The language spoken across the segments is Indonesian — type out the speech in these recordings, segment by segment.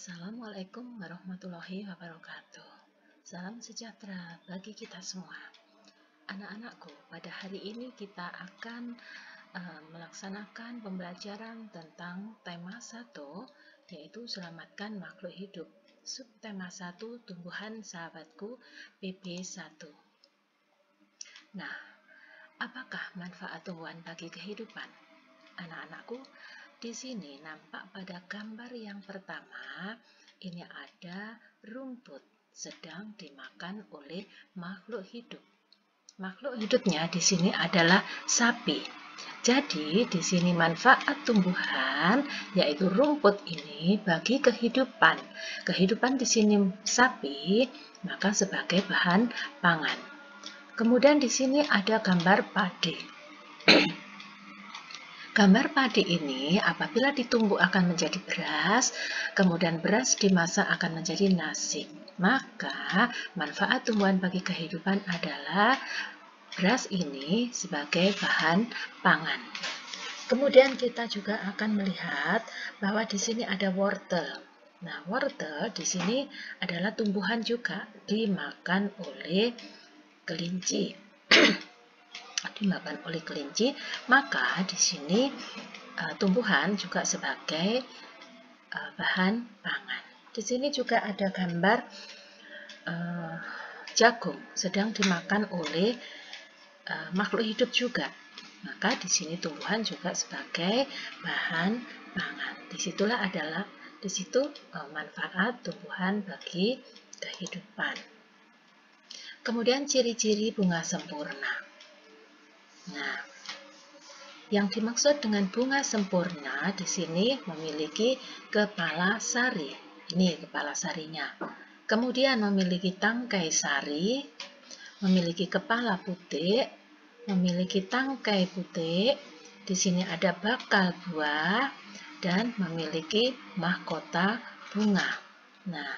Assalamualaikum warahmatullahi wabarakatuh. Salam sejahtera bagi kita semua. Anak-anakku, pada hari ini kita akan melaksanakan pembelajaran tentang tema 1, yaitu selamatkan makhluk hidup. Subtema 1, tumbuhan sahabatku, PP1. Nah, apakah manfaat tumbuhan bagi kehidupan? Anak-anakku, di sini nampak pada gambar yang pertama, ini ada rumput sedang dimakan oleh makhluk hidup. Makhluk hidupnya di sini adalah sapi. Jadi, di sini manfaat tumbuhan yaitu rumput ini bagi kehidupan. Kehidupan di sini sapi, maka sebagai bahan pangan. Kemudian di sini ada gambar padi. Gambar padi ini apabila ditumbuk akan menjadi beras, kemudian beras dimasak akan menjadi nasi. Maka manfaat tumbuhan bagi kehidupan adalah beras ini sebagai bahan pangan. Kemudian kita juga akan melihat bahwa di sini ada wortel. Nah, wortel di sini adalah tumbuhan juga dimakan oleh kelinci. Dimakan oleh kelinci, maka di sini tumbuhan juga sebagai bahan pangan. Di sini juga ada gambar jagung sedang dimakan oleh makhluk hidup juga. Maka di sini tumbuhan juga sebagai bahan pangan. Disitulah adalah manfaat tumbuhan bagi kehidupan. Kemudian ciri-ciri bunga sempurna. Nah, yang dimaksud dengan bunga sempurna di sini memiliki kepala sari. Ini kepala sarinya. Kemudian memiliki tangkai sari, memiliki kepala putih, memiliki tangkai putih. Di sini ada bakal buah dan memiliki mahkota bunga. Nah,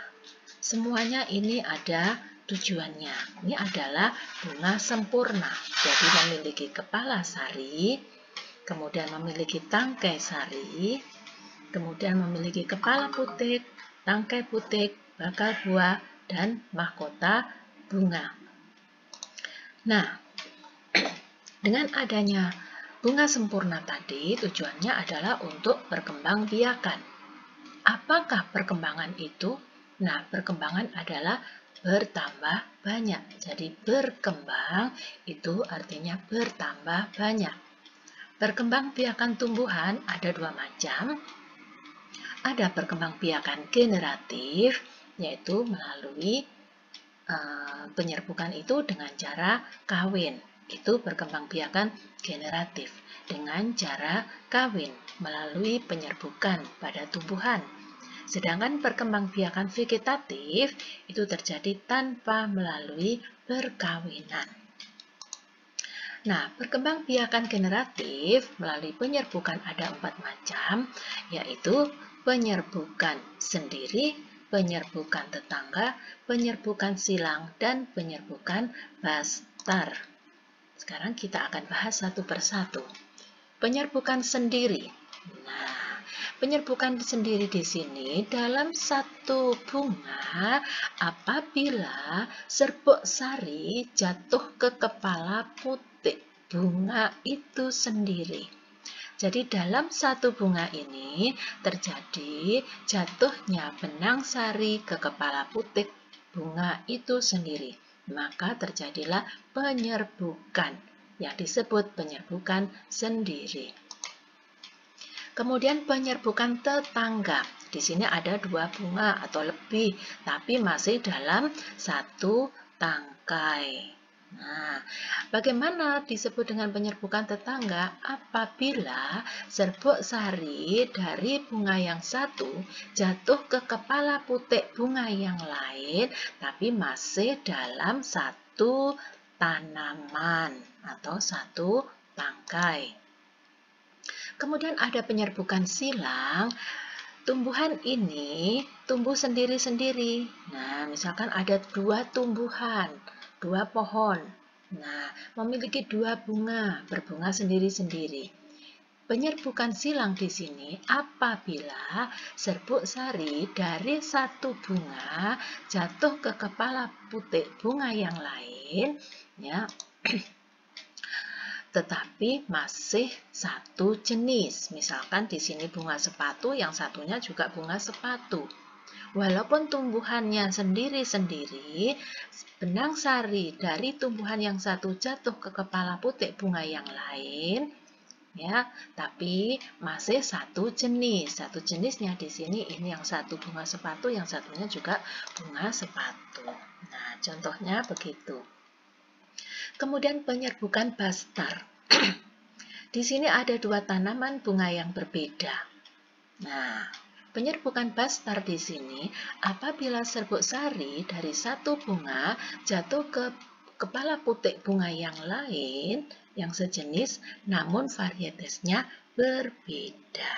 semuanya ini ada tujuannya. Ini adalah bunga sempurna. Jadi memiliki kepala sari, kemudian memiliki tangkai sari, kemudian memiliki kepala putih, tangkai putih, bakal buah, dan mahkota bunga. Nah, dengan adanya bunga sempurna tadi, tujuannya adalah untuk berkembang biakan. Apakah perkembangan itu? Nah, perkembangan adalah bertambah banyak. Jadi berkembang itu artinya bertambah banyak. Perkembangbiakan tumbuhan ada dua macam. Ada perkembangbiakan generatif, yaitu melalui penyerbukan itu dengan cara kawin. Itu perkembangbiakan generatif dengan cara kawin melalui penyerbukan pada tumbuhan. Sedangkan perkembangbiakan vegetatif itu terjadi tanpa melalui perkawinan. Nah, perkembangbiakan generatif melalui penyerbukan ada 4 macam, yaitu penyerbukan sendiri, penyerbukan tetangga, penyerbukan silang, dan penyerbukan bastar. Sekarang kita akan bahas satu persatu. Penyerbukan sendiri. Nah, penyerbukan sendiri di sini dalam satu bunga apabila serbuk sari jatuh ke kepala putih bunga itu sendiri. Jadi dalam satu bunga ini terjadi jatuhnya benang sari ke kepala putih bunga itu sendiri. Maka terjadilah penyerbukan yang disebut penyerbukan sendiri. Kemudian penyerbukan tetangga. Di sini ada 2 bunga atau lebih, tapi masih dalam satu tangkai. Nah, bagaimana disebut dengan penyerbukan tetangga? Apabila serbuk sari dari bunga yang satu jatuh ke kepala putih bunga yang lain, tapi masih dalam satu tanaman atau satu tangkai. Kemudian ada penyerbukan silang. Tumbuhan ini tumbuh sendiri-sendiri. Nah, misalkan ada 2 tumbuhan, 2 pohon. Nah, memiliki 2 bunga, berbunga sendiri-sendiri. Penyerbukan silang di sini apabila serbuk sari dari satu bunga jatuh ke kepala putik bunga yang lain, ya, tetapi masih satu jenis. Misalkan di sini bunga sepatu, yang satunya juga bunga sepatu. Walaupun tumbuhannya sendiri-sendiri, benang sari dari tumbuhan yang satu jatuh ke kepala putik bunga yang lain, ya, tapi masih satu jenis. Satu jenisnya di sini ini yang satu bunga sepatu, yang satunya juga bunga sepatu. Nah, contohnya begitu. Kemudian penyerbukan bastar. Di sini ada dua tanaman bunga yang berbeda. Nah, penyerbukan bastar di sini apabila serbuk sari dari satu bunga jatuh ke kepala putik bunga yang lain, yang sejenis, namun varietesnya berbeda.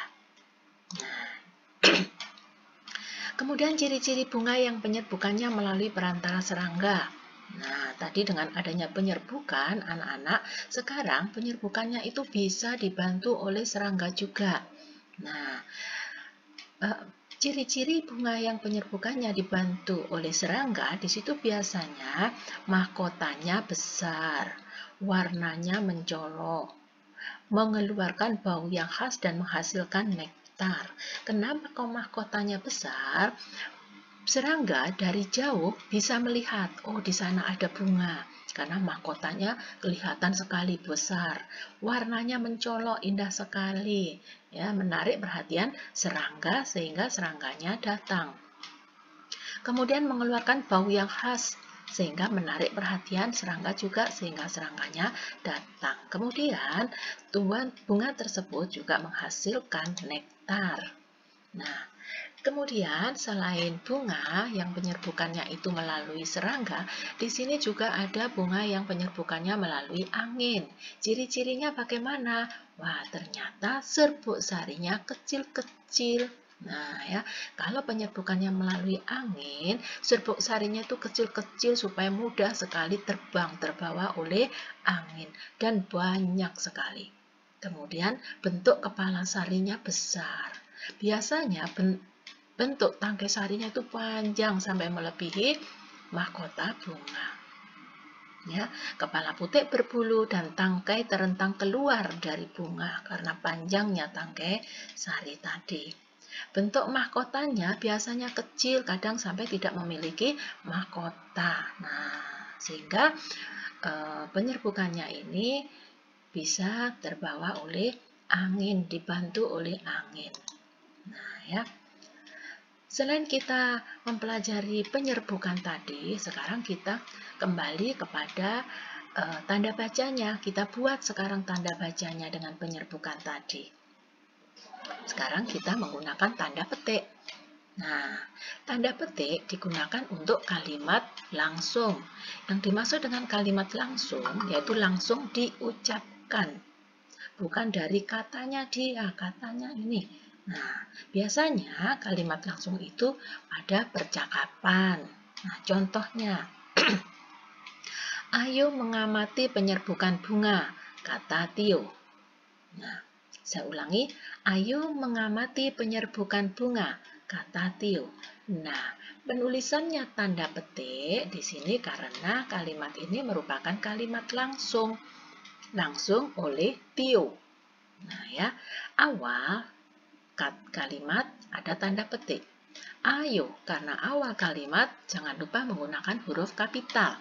Nah, kemudian ciri-ciri bunga yang penyerbukannya melalui perantara serangga. Nah, tadi dengan adanya penyerbukan, anak-anak, sekarang penyerbukannya itu bisa dibantu oleh serangga juga. Nah, ciri-ciri bunga yang penyerbukannya dibantu oleh serangga, di situ biasanya mahkotanya besar, warnanya mencolok, mengeluarkan bau yang khas dan menghasilkan nektar. Kenapa kok mahkotanya besar? Serangga dari jauh bisa melihat, oh di sana ada bunga, karena mahkotanya kelihatan sekali besar. Warnanya mencolok, indah sekali, ya, menarik perhatian serangga sehingga serangganya datang. Kemudian mengeluarkan bau yang khas sehingga menarik perhatian serangga juga sehingga serangganya datang. Kemudian tumbuhan bunga tersebut juga menghasilkan nektar. Nah, kemudian selain bunga yang penyerbukannya itu melalui serangga, di sini juga ada bunga yang penyerbukannya melalui angin. Ciri-cirinya bagaimana? Wah, ternyata serbuk sarinya kecil-kecil. Nah, ya, kalau penyerbukannya melalui angin, serbuk sarinya itu kecil-kecil supaya mudah sekali terbang, terbawa oleh angin dan banyak sekali. Kemudian bentuk kepala sarinya besar. Biasanya bentuk tangkai sarinya itu panjang sampai melebihi mahkota bunga. Ya, kepala putik berbulu dan tangkai terentang keluar dari bunga karena panjangnya tangkai sari tadi. Bentuk mahkotanya biasanya kecil, kadang sampai tidak memiliki mahkota. Nah, sehingga penyerbukannya ini bisa terbawa oleh angin, dibantu oleh angin. Nah, ya. Selain kita mempelajari penyerbukan tadi, sekarang kita kembali kepada tanda bacanya. Kita buat sekarang tanda bacanya dengan penyerbukan tadi. Sekarang kita menggunakan tanda petik. Nah, tanda petik digunakan untuk kalimat langsung. Yang dimaksud dengan kalimat langsung, yaitu langsung diucapkan. Bukan dari katanya dia, katanya ini. Nah, biasanya kalimat langsung itu pada percakapan. Nah, contohnya, ayo mengamati penyerbukan bunga, kata Tio. Nah, saya ulangi, ayo mengamati penyerbukan bunga, kata Tio. Nah, penulisannya tanda petik di sini karena kalimat ini merupakan kalimat langsung oleh Tio. Nah, ya, awal kalimat ada tanda petik. Ayo, karena awal kalimat jangan lupa menggunakan huruf kapital.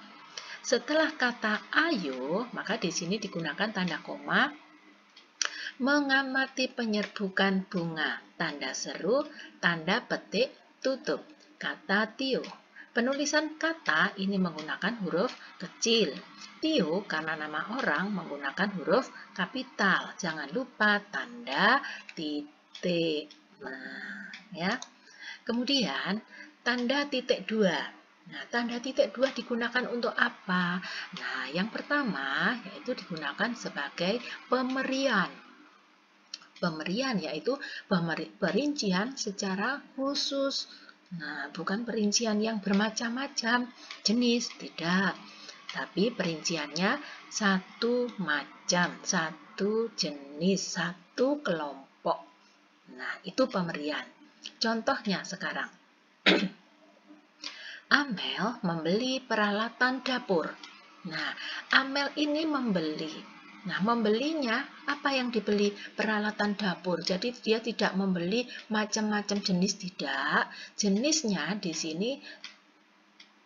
Setelah kata ayo, maka di sini digunakan tanda koma. Mengamati penyerbukan bunga, tanda seru, tanda petik, tutup. Kata Tio. Penulisan kata ini menggunakan huruf kecil. Tio karena nama orang menggunakan huruf kapital. Jangan lupa tanda titik. Nah, ya. Kemudian tanda titik 2. Nah, tanda titik 2 digunakan untuk apa? Nah, yang pertama yaitu digunakan sebagai pemerian. Pemerian yaitu perincian secara khusus. Nah, bukan perincian yang bermacam-macam jenis, tidak. Tapi perinciannya satu macam, satu jenis, satu kelompok. Nah, itu pemberian. Contohnya sekarang. Amel membeli peralatan dapur. Nah, Amel ini membeli. Nah, membelinya apa yang dibeli? Peralatan dapur. Jadi dia tidak membeli macam-macam jenis, tidak. Jenisnya di sini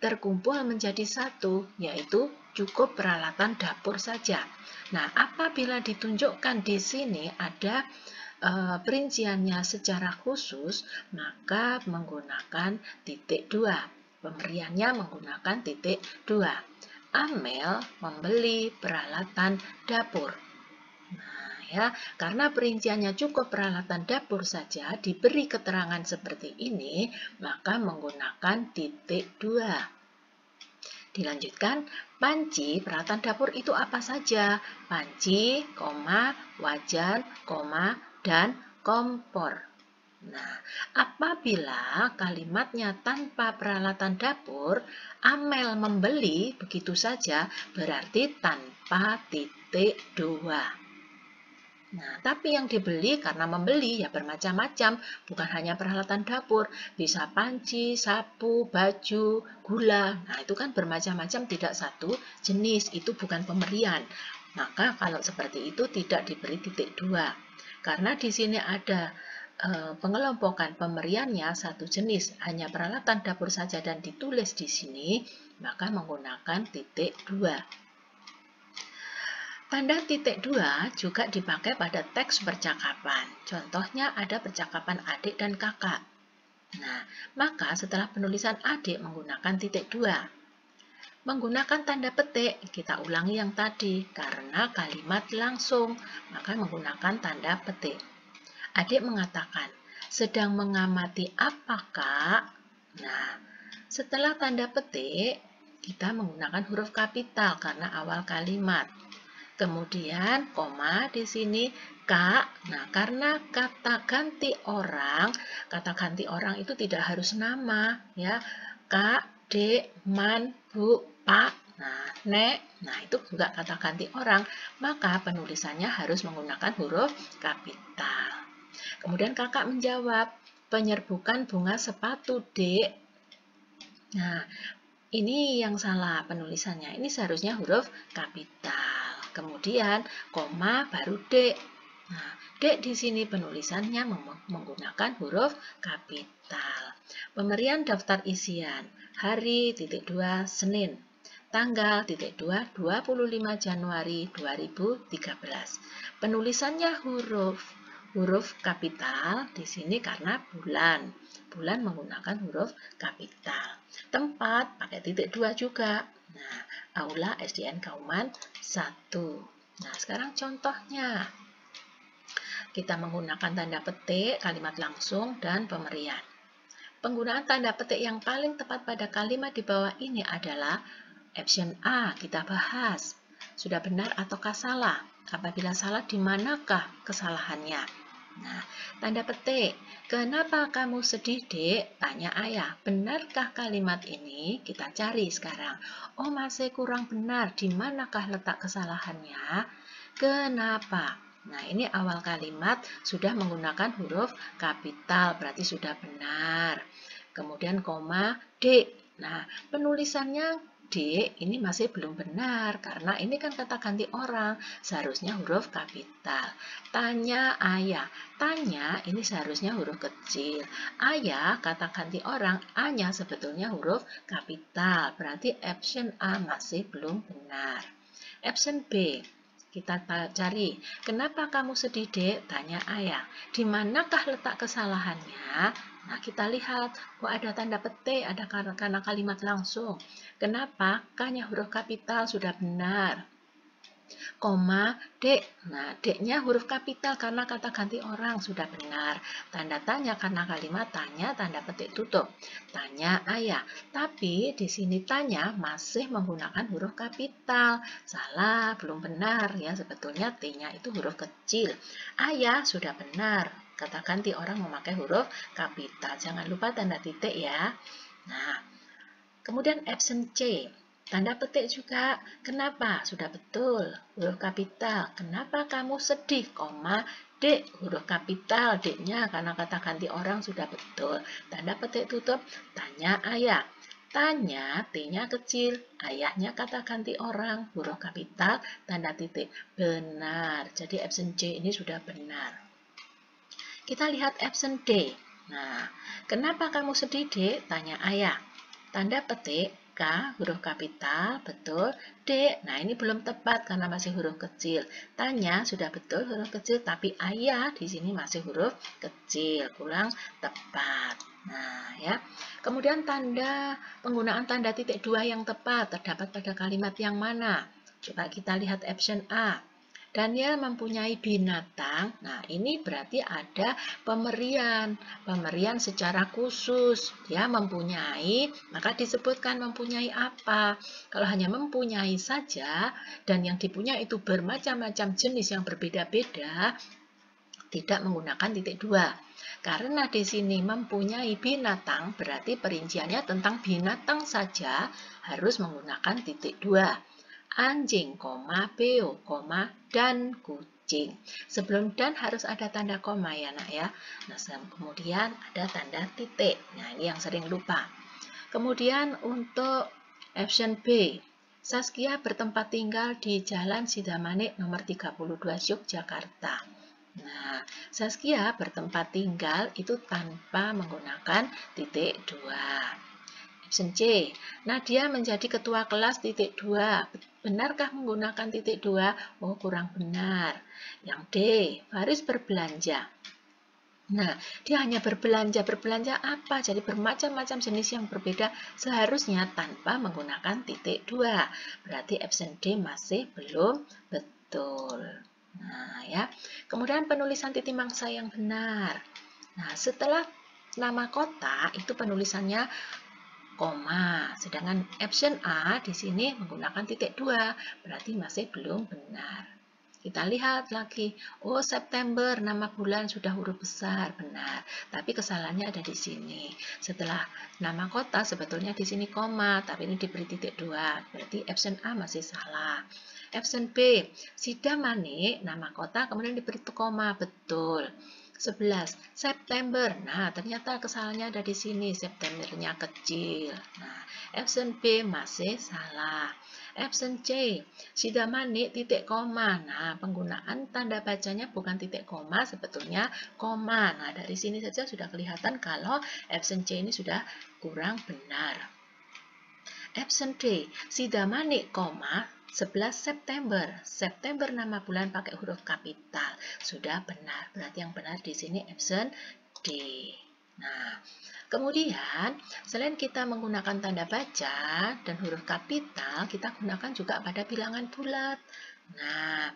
terkumpul menjadi satu, yaitu cukup peralatan dapur saja. Nah, apabila ditunjukkan di sini ada perinciannya secara khusus, maka menggunakan titik 2. Pemberiannya menggunakan titik 2. Amel membeli peralatan dapur. Nah, ya, karena perinciannya cukup peralatan dapur saja, diberi keterangan seperti ini, maka menggunakan titik 2. Dilanjutkan, panci, peralatan dapur itu apa saja? Panci, wajan, dan kompor. Nah, apabila kalimatnya tanpa peralatan dapur, Amel membeli begitu saja, berarti tanpa titik 2. Nah, tapi yang dibeli karena membeli ya bermacam-macam, bukan hanya peralatan dapur, bisa panci, sapu, baju, gula. Nah, itu kan bermacam-macam, tidak satu jenis, itu bukan pemberian. Maka kalau seperti itu tidak diberi titik 2. Karena di sini ada pengelompokan pemberiannya satu jenis, hanya peralatan dapur saja dan ditulis di sini, maka menggunakan titik 2. Tanda titik 2 juga dipakai pada teks percakapan. Contohnya ada percakapan adik dan kakak. Nah, maka setelah penulisan adik menggunakan titik 2. Menggunakan tanda petik, kita ulangi yang tadi, karena kalimat langsung, maka menggunakan tanda petik. Adik mengatakan, sedang mengamati apa, Kak? Nah, setelah tanda petik, kita menggunakan huruf kapital karena awal kalimat. Kemudian, koma di sini, Kak. Nah, karena kata ganti orang itu tidak harus nama, ya. Kak, Dek, Man, Bu, Pak. Nah, Nek. Nah, itu juga kata ganti orang. Maka penulisannya harus menggunakan huruf kapital. Kemudian kakak menjawab, penyerbukan bunga sepatu, Dek. Nah, ini yang salah penulisannya. Ini seharusnya huruf kapital. Kemudian, koma baru Dek. Nah, Dek di sini penulisannya menggunakan huruf kapital. Pemberian daftar isian. Hari, titik 2, Senin. Tanggal, titik 2, 25 Januari 2013. Penulisannya huruf kapital di sini karena bulan. Bulan menggunakan huruf kapital. Tempat pakai titik 2 juga. Nah, Aula SDN Kauman 1. Nah, sekarang contohnya. Kita menggunakan tanda petik, kalimat langsung, dan pemberian. Penggunaan tanda petik yang paling tepat pada kalimat di bawah ini adalah option A, kita bahas. Sudah benar ataukah salah? Apabila salah, di manakah kesalahannya? Nah, tanda petik. Kenapa kamu sedih, Dek? Tanya ayah. Benarkah kalimat ini? Kita cari sekarang. Oh, masih kurang benar. Di manakah letak kesalahannya? Kenapa? Nah, ini awal kalimat sudah menggunakan huruf kapital, berarti sudah benar. Kemudian koma, Dek. Nah, penulisannya D ini masih belum benar karena ini kan kata ganti orang, seharusnya huruf kapital. Tanya ayah, tanya ini seharusnya huruf kecil. Ayah kata ganti orang, A-nya sebetulnya huruf kapital, berarti option A masih belum benar. Option B, kita cari, kenapa kamu sedih, Dek? Tanya ayah. Di manakah letak kesalahannya? Nah, kita lihat, oh ada tanda petik, ada karena kalimat langsung. Kenapa? K-nya huruf kapital sudah benar. Koma, Dek. Nah, Dek-nya huruf kapital karena kata ganti orang sudah benar. Tanda tanya karena kalimat tanya, tanda petik tutup. Tanya ayah. Tapi di sini tanya masih menggunakan huruf kapital. Salah, belum benar ya. Sebetulnya T-nya itu huruf kecil. Ayah sudah benar. Kata ganti orang memakai huruf kapital. Jangan lupa tanda titik ya. Nah, kemudian option C. Tanda petik juga. Kenapa? Sudah betul. Huruf kapital. Kenapa kamu sedih? Koma D, huruf kapital, D-nya karena kata ganti orang sudah betul. Tanda petik tutup, tanya ayah. Tanya, T-nya kecil, ayahnya kata ganti orang, huruf kapital, tanda titik. Benar, jadi option C ini sudah benar. Kita lihat option D. Nah, kenapa kamu sedih, D? Tanya ayah. Tanda petik, K, huruf kapital, betul. D, nah ini belum tepat karena masih huruf kecil. Tanya, sudah betul huruf kecil, tapi ayah di sini masih huruf kecil, kurang tepat. Nah, ya. Kemudian penggunaan tanda titik dua yang tepat terdapat pada kalimat yang mana? Coba kita lihat option A. Daniel mempunyai binatang. Nah, ini berarti ada pemberian secara khusus. Dia mempunyai, maka disebutkan mempunyai apa. Kalau hanya mempunyai saja, dan yang dipunya itu bermacam-macam jenis yang berbeda-beda, tidak menggunakan titik dua. Karena di sini mempunyai binatang, berarti perinciannya tentang binatang saja harus menggunakan titik dua. Anjing, beo, dan kucing. Sebelum dan harus ada tanda koma ya nak ya. Nah, kemudian ada tanda titik. Nah, ini yang sering lupa. Kemudian untuk option B, Saskia bertempat tinggal di Jalan Sidamanik nomor 32 Yogyakarta. Nah, Saskia bertempat tinggal itu tanpa menggunakan titik dua. Option C, Nadia menjadi ketua kelas titik dua. Benarkah menggunakan titik dua? Oh, kurang benar. Yang D, Faris berbelanja. Nah, dia hanya berbelanja. Berbelanja apa? Jadi bermacam-macam jenis yang berbeda seharusnya tanpa menggunakan titik dua. Berarti option D masih belum betul. Nah, ya. Kemudian penulisan titik mangsa yang benar. Nah, setelah nama kota itu penulisannya koma. Sedangkan option A di sini menggunakan titik dua, berarti masih belum benar. Kita lihat lagi, oh September, nama bulan sudah huruf besar, benar. Tapi kesalahannya ada di sini. Setelah nama kota sebetulnya di sini koma, tapi ini diberi titik dua, berarti option A masih salah. Option B, Sidamanik, nama kota kemudian diberi koma, betul. 11. September. Nah, ternyata kesalahannya ada di sini. Septembernya kecil. Nah, option B masih salah. Option C. Sidamanik titik koma. Nah, penggunaan tanda bacanya bukan titik koma, sebetulnya koma. Nah, dari sini saja sudah kelihatan kalau option C ini sudah kurang benar. Option D. Sidamanik, 11 September. September nama bulan pakai huruf kapital. Sudah benar. Berarti yang benar di sini option D. Nah, kemudian selain kita menggunakan tanda baca dan huruf kapital, kita gunakan juga pada bilangan bulat. Nah,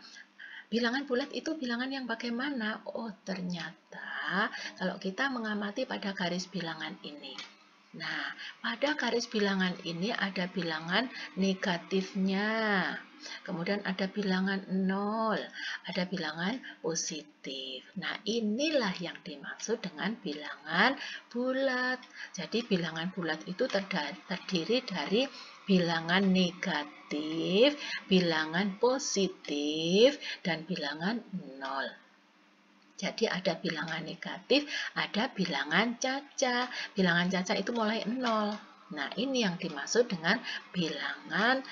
bilangan bulat itu bilangan yang bagaimana? Oh, ternyata kalau kita mengamati pada garis bilangan ini. Nah, pada garis bilangan ini ada bilangan negatifnya. Kemudian ada bilangan 0, ada bilangan positif. Nah, inilah yang dimaksud dengan bilangan bulat. Jadi, bilangan bulat itu terdiri dari bilangan negatif, bilangan positif, dan bilangan 0. Jadi ada bilangan negatif, ada bilangan caca. Bilangan caca itu mulai 0. Nah, ini yang dimaksud dengan bilangan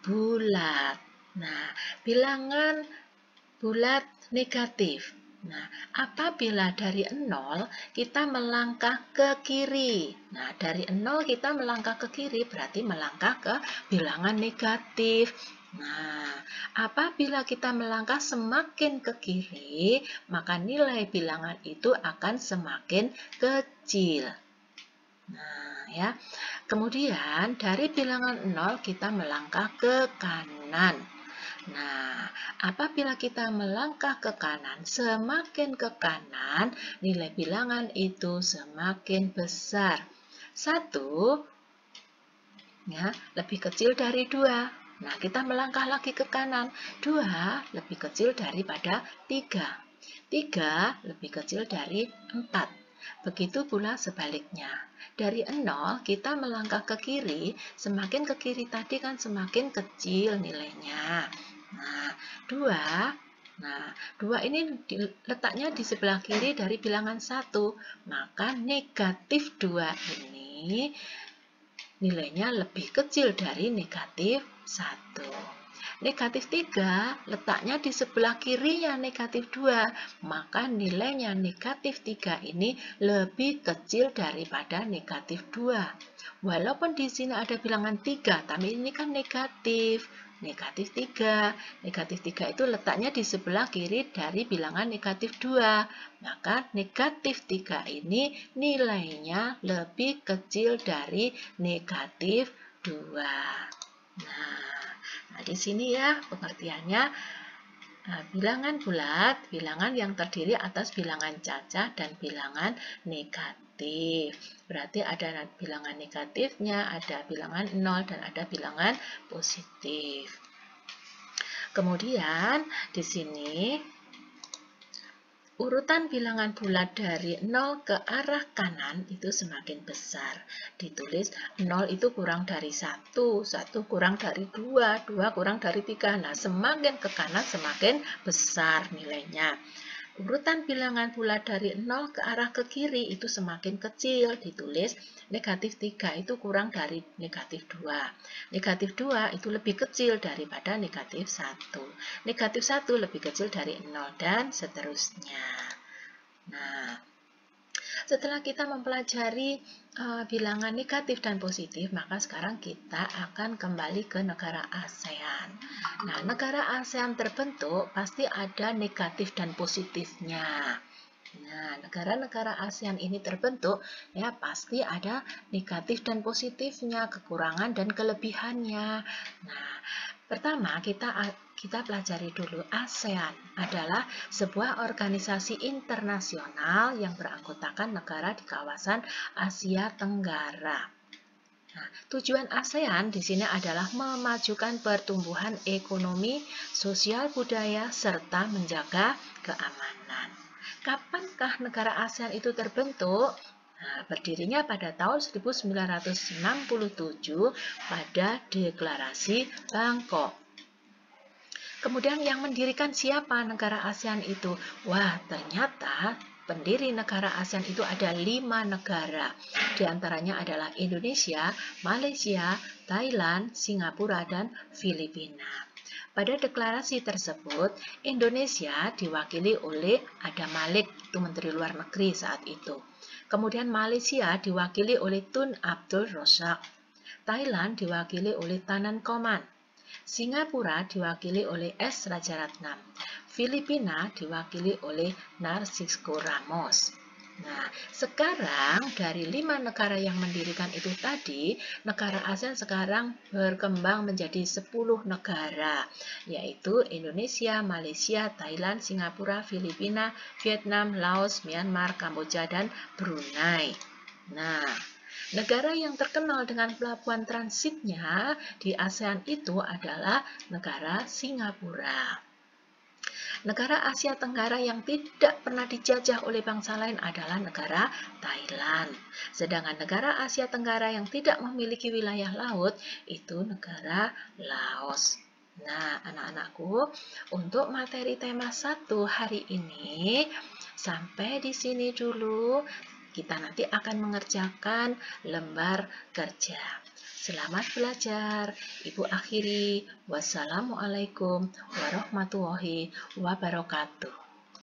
bulat. Nah, bilangan bulat negatif. Nah, apabila dari 0 kita melangkah ke kiri. Nah, dari 0 kita melangkah ke kiri berarti melangkah ke bilangan negatif. Nah, apabila kita melangkah semakin ke kiri, maka nilai bilangan itu akan semakin kecil. Nah, ya. Kemudian dari bilangan 0 kita melangkah ke kanan. Nah, apabila kita melangkah ke kanan, semakin ke kanan, nilai bilangan itu semakin besar. 1 ya, lebih kecil dari 2. Nah, kita melangkah lagi ke kanan. 2 lebih kecil daripada 3. 3 lebih kecil dari 4. Begitu pula sebaliknya. Dari 0 kita melangkah ke kiri, semakin ke kiri tadi kan semakin kecil nilainya. Nah, 2 Nah, 2 ini letaknya di sebelah kiri dari bilangan 1, maka negatif 2 ini nilainya lebih kecil dari negatif 1. Negatif 3 letaknya di sebelah kirinya negatif 2, maka nilainya negatif 3 ini lebih kecil daripada negatif 2. Walaupun di sini ada bilangan 3, tapi ini kan negatif. Negatif 3. Negatif 3 itu letaknya di sebelah kiri dari bilangan negatif 2. Maka negatif 3 ini nilainya lebih kecil dari negatif 2. Nah, di sini ya pengertiannya. Bilangan bulat, bilangan yang terdiri atas bilangan cacah dan bilangan negatif. Berarti ada bilangan negatifnya, ada bilangan 0, dan ada bilangan positif. Kemudian di sini urutan bilangan bulat dari 0 ke arah kanan itu semakin besar. Ditulis 0 itu kurang dari 1, 1 kurang dari 2, 2 kurang dari 3. Nah, semakin ke kanan semakin besar nilainya. Urutan bilangan bulat dari 0 ke arah ke kiri itu semakin kecil. Ditulis negatif 3 itu kurang dari negatif 2. Negatif 2 itu lebih kecil daripada negatif 1. Negatif 1 lebih kecil dari 0 dan seterusnya. Nah, setelah kita mempelajari bilangan negatif dan positif, maka sekarang kita akan kembali ke negara ASEAN. Nah, negara ASEAN terbentuk pasti ada negatif dan positifnya. Nah, negara-negara ASEAN ini terbentuk ya pasti ada negatif dan positifnya, kekurangan dan kelebihannya. Nah, pertama kita pelajari dulu. ASEAN adalah sebuah organisasi internasional yang beranggotakan negara di kawasan Asia Tenggara. Nah, tujuan ASEAN di sini adalah memajukan pertumbuhan ekonomi, sosial budaya, serta menjaga keamanan. Kapankah negara ASEAN itu terbentuk? Nah, berdirinya pada tahun 1967 pada Deklarasi Bangkok. Kemudian yang mendirikan siapa negara ASEAN itu? Wah, ternyata pendiri negara ASEAN itu ada 5 negara. Di antaranya adalah Indonesia, Malaysia, Thailand, Singapura, dan Filipina. Pada deklarasi tersebut, Indonesia diwakili oleh Adam Malik, itu Menteri Luar Negeri saat itu. Kemudian Malaysia diwakili oleh Tun Abdul Razak. Thailand diwakili oleh Tanan Koman. Singapura diwakili oleh S. Rajaratnam. Filipina diwakili oleh Narcisco Ramos. Nah, sekarang dari 5 negara yang mendirikan itu tadi, negara ASEAN sekarang berkembang menjadi 10 negara, yaitu Indonesia, Malaysia, Thailand, Singapura, Filipina, Vietnam, Laos, Myanmar, Kamboja, dan Brunei. Nah, negara yang terkenal dengan pelabuhan transitnya di ASEAN itu adalah negara Singapura. Negara Asia Tenggara yang tidak pernah dijajah oleh bangsa lain adalah negara Thailand. Sedangkan negara Asia Tenggara yang tidak memiliki wilayah laut itu negara Laos. Nah, anak-anakku, untuk materi tema 1 hari ini sampai di sini dulu. Kita nanti akan mengerjakan lembar kerja. Selamat belajar. Ibu akhiri. Wassalamualaikum warahmatullahi wabarakatuh.